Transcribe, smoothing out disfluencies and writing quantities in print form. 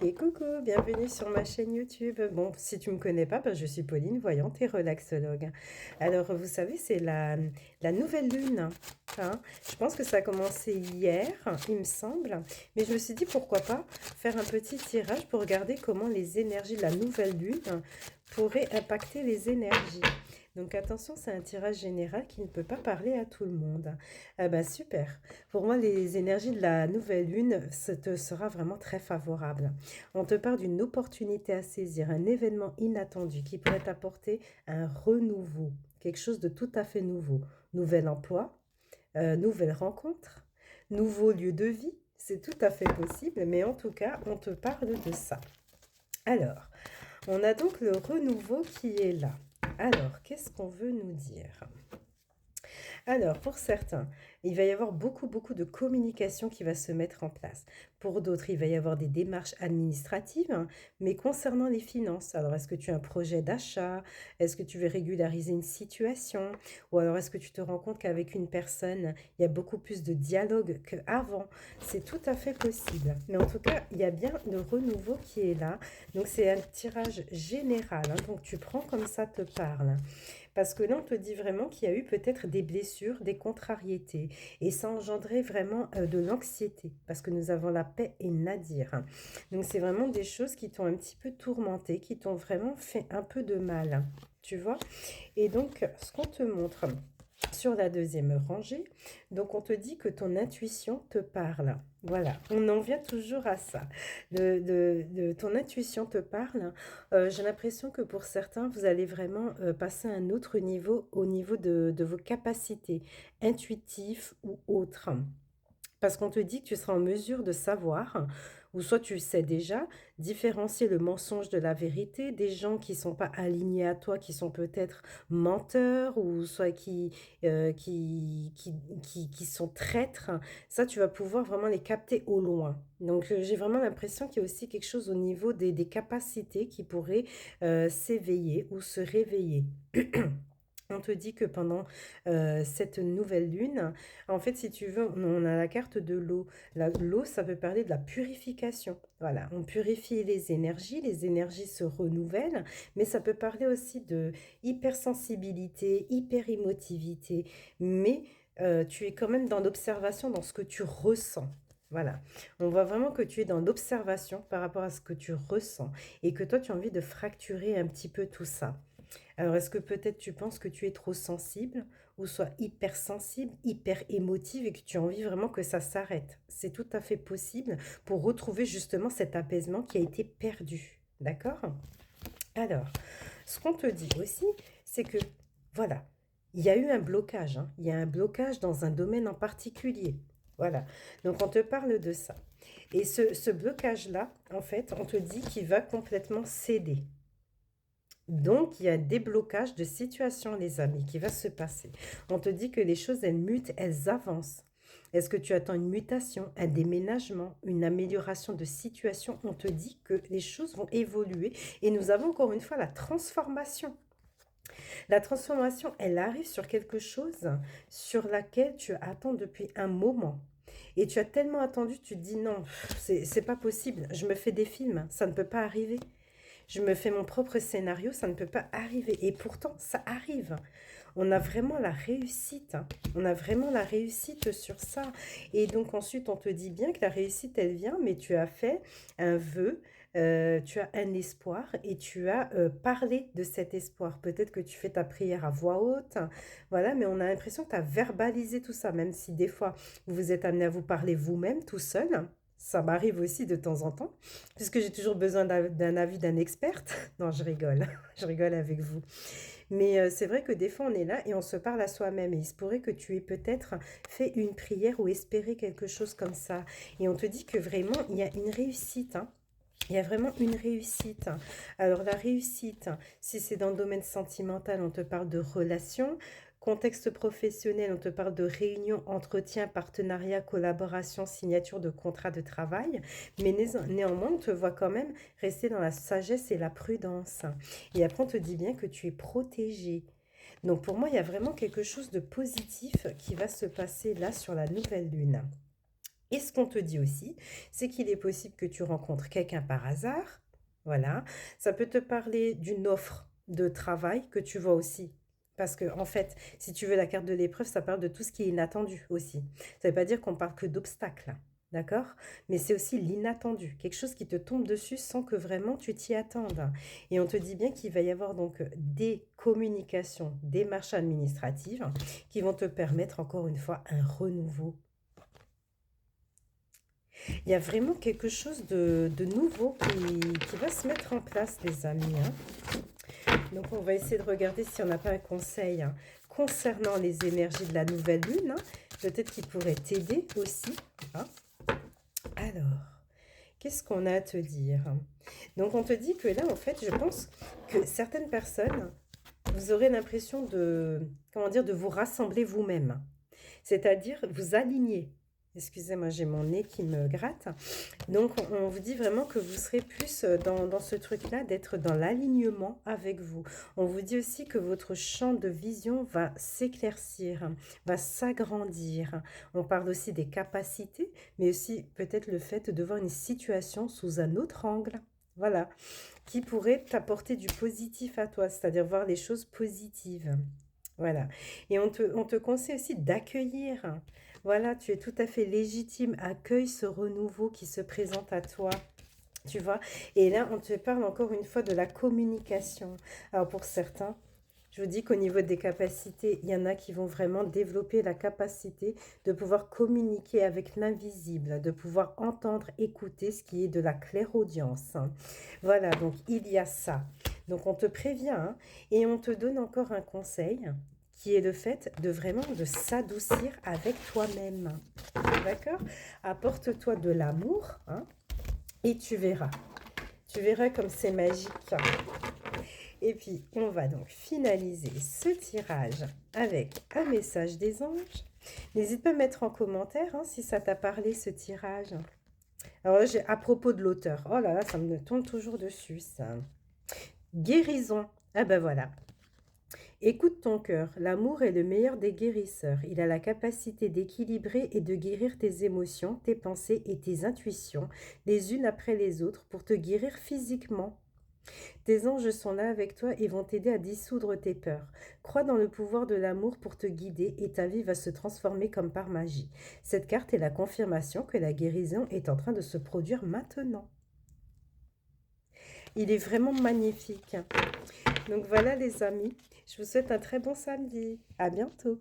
Et coucou, bienvenue sur ma chaîne YouTube. Bon, si tu me connais pas, je suis Pauline, voyante et relaxologue. Alors, vous savez, c'est la nouvelle lune, hein. Je pense que ça a commencé hier, il me semble. Mais je me suis dit, pourquoi pas faire un petit tirage pour regarder comment les énergies de la nouvelle lune pourraient impacter les énergies. Donc attention, c'est un tirage général qui ne peut pas parler à tout le monde. Ah bah super. Pour moi, les énergies de la nouvelle lune, ça te sera vraiment très favorable. On te parle d'une opportunité à saisir, un événement inattendu qui pourrait t'apporter un renouveau, quelque chose de tout à fait nouveau. Nouvel emploi, nouvelle rencontre, nouveau lieu de vie, c'est tout à fait possible, mais en tout cas, on te parle de ça. Alors, on a donc le renouveau qui est là. Alors, qu'est-ce qu'on veut nous dire? Alors, pour certains, il va y avoir beaucoup de communication qui va se mettre en place. Pour d'autres, il va y avoir des démarches administratives, hein, mais concernant les finances. Alors, est-ce que tu as un projet d'achat? Est-ce que tu veux régulariser une situation? Ou alors, est-ce que tu te rends compte qu'avec une personne, il y a beaucoup plus de dialogue qu'avant? C'est tout à fait possible. Mais en tout cas, il y a bien le renouveau qui est là. Donc, c'est un tirage général, hein. Donc, tu prends comme ça te parle. Parce que là, on te dit vraiment qu'il y a eu peut-être des blessures, des contrariétés. Et ça engendrait vraiment de l'anxiété. Parce que nous avons la paix et Nadir. Donc, c'est vraiment des choses qui t'ont un petit peu tourmenté, qui t'ont vraiment fait un peu de mal. Tu vois? Et donc, ce qu'on te montre sur la deuxième rangée, donc on te dit que ton intuition te parle. Voilà, on en vient toujours à ça. Ton intuition te parle. J'ai l'impression que pour certains, vous allez vraiment passer à un autre niveau, au niveau de vos capacités intuitives ou autres. Parce qu'on te dit que tu seras en mesure de savoir, ou soit tu sais déjà, différencier le mensonge de la vérité, des gens qui ne sont pas alignés à toi, qui sont peut-être menteurs, ou soit qui sont traîtres. Ça, tu vas pouvoir vraiment les capter au loin. Donc, j'ai vraiment l'impression qu'il y a aussi quelque chose au niveau des capacités qui pourraient s'éveiller ou se réveiller. On te dit que pendant cette nouvelle lune, en fait, si tu veux, on a la carte de l'eau. L'eau, ça veut parler de la purification. Voilà, on purifie les énergies se renouvellent, mais ça peut parler aussi de hypersensibilité, hyperémotivité. Mais tu es quand même dans l'observation, dans ce que tu ressens. Voilà, on voit vraiment que tu es dans l'observation par rapport à ce que tu ressens et que toi, tu as envie de fracturer un petit peu tout ça. Alors, est-ce que peut-être tu penses que tu es trop sensible ou soit hypersensible, hyper émotive et que tu as envie vraiment que ça s'arrête? C'est tout à fait possible pour retrouver justement cet apaisement qui a été perdu. D'accord? Alors, ce qu'on te dit aussi, c'est que, voilà, il y a eu un blocage, hein. Il y a un blocage dans un domaine en particulier. Voilà. Donc, on te parle de ça. Et ce blocage-là, en fait, on te dit qu'il va complètement céder. Donc, il y a un déblocage de situation, les amis, qui va se passer. On te dit que les choses, elles mutent, elles avancent. Est-ce que tu attends une mutation, un déménagement, une amélioration de situation? On te dit que les choses vont évoluer et nous avons encore une fois la transformation. La transformation, elle arrive sur quelque chose sur laquelle tu attends depuis un moment. Et tu as tellement attendu, tu te dis non, c'est pas possible. Je me fais des films, ça ne peut pas arriver. Je me fais mon propre scénario, ça ne peut pas arriver. Et pourtant, ça arrive. On a vraiment la réussite, hein. On a vraiment la réussite sur ça. Et donc ensuite, on te dit bien que la réussite, elle vient, mais tu as fait un vœu, tu as un espoir et tu as parlé de cet espoir. Peut-être que tu fais ta prière à voix haute, voilà, mais on a l'impression que tu as verbalisé tout ça, même si des fois, vous vous êtes amené à vous parler vous-même, tout seul. Ça m'arrive aussi de temps en temps, puisque j'ai toujours besoin d'un avis d'un experte. Non, je rigole, je rigole avec vous. Mais c'est vrai que des fois, on est là et on se parle à soi-même. Et il se pourrait que tu aies peut-être fait une prière ou espéré quelque chose comme ça. Et on te dit que vraiment, il y a une réussite, hein. Il y a vraiment une réussite. Alors la réussite, si c'est dans le domaine sentimental, on te parle de relations. Contexte professionnel, on te parle de réunion, entretien, partenariat, collaboration, signature de contrat de travail. Mais néanmoins, on te voit quand même rester dans la sagesse et la prudence. Et après, on te dit bien que tu es protégé. Donc pour moi, il y a vraiment quelque chose de positif qui va se passer là sur la nouvelle lune. Et ce qu'on te dit aussi, c'est qu'il est possible que tu rencontres quelqu'un par hasard. Voilà. Ça peut te parler d'une offre de travail que tu vois aussi. Parce que, en fait, si tu veux la carte de l'épreuve, ça parle de tout ce qui est inattendu aussi. Ça ne veut pas dire qu'on parle que d'obstacles. D'accord? Mais c'est aussi l'inattendu, quelque chose qui te tombe dessus sans que vraiment tu t'y attendes. Et on te dit bien qu'il va y avoir donc des communications, des marches administratives qui vont te permettre encore une fois un renouveau. Il y a vraiment quelque chose de nouveau qui va se mettre en place, les amis, hein. Donc, on va essayer de regarder si on n'a pas un conseil hein, concernant les énergies de la nouvelle lune, hein. Peut-être qu'il pourrait t'aider aussi, hein. Alors, qu'est-ce qu'on a à te dire? Donc, on te dit que là, en fait, je pense que certaines personnes, vous aurez l'impression de, comment dire, de vous rassembler vous-même. C'est-à-dire vous aligner. Excusez-moi, j'ai mon nez qui me gratte. Donc, on vous dit vraiment que vous serez plus dans ce truc-là, d'être dans l'alignement avec vous. On vous dit aussi que votre champ de vision va s'éclaircir, va s'agrandir. On parle aussi des capacités, mais aussi peut-être le fait de voir une situation sous un autre angle. Voilà, qui pourrait t'apporter du positif à toi, c'est-à-dire voir les choses positives. Voilà. Et on te conseille aussi d'accueillir. Voilà, tu es tout à fait légitime. Accueille ce renouveau qui se présente à toi. Tu vois? Et là, on te parle encore une fois de la communication. Alors pour certains, je vous dis qu'au niveau des capacités, il y en a qui vont vraiment développer la capacité de pouvoir communiquer avec l'invisible, de pouvoir entendre, écouter ce qui est de la clairaudience, hein. Voilà, donc il y a ça. Donc on te prévient hein, et on te donne encore un conseil qui est le fait de vraiment de s'adoucir avec toi-même. D'accord? Apporte-toi de l'amour hein, et tu verras. Tu verras comme c'est magique. Et puis, on va donc finaliser ce tirage avec un message des anges. N'hésite pas à mettre en commentaire hein, si ça t'a parlé ce tirage. Alors là, à propos de l'auteur. Oh là là, ça me tombe toujours dessus, ça. Guérison. Ah ben voilà. Écoute ton cœur. L'amour est le meilleur des guérisseurs. Il a la capacité d'équilibrer et de guérir tes émotions, tes pensées et tes intuitions, les unes après les autres, pour te guérir physiquement. Tes anges sont là avec toi et vont t'aider à dissoudre tes peurs. Crois dans le pouvoir de l'amour pour te guider et ta vie va se transformer comme par magie. Cette carte est la confirmation que la guérison est en train de se produire maintenant. Il est vraiment magnifique. Donc voilà les amis, je vous souhaite un très bon samedi. À bientôt.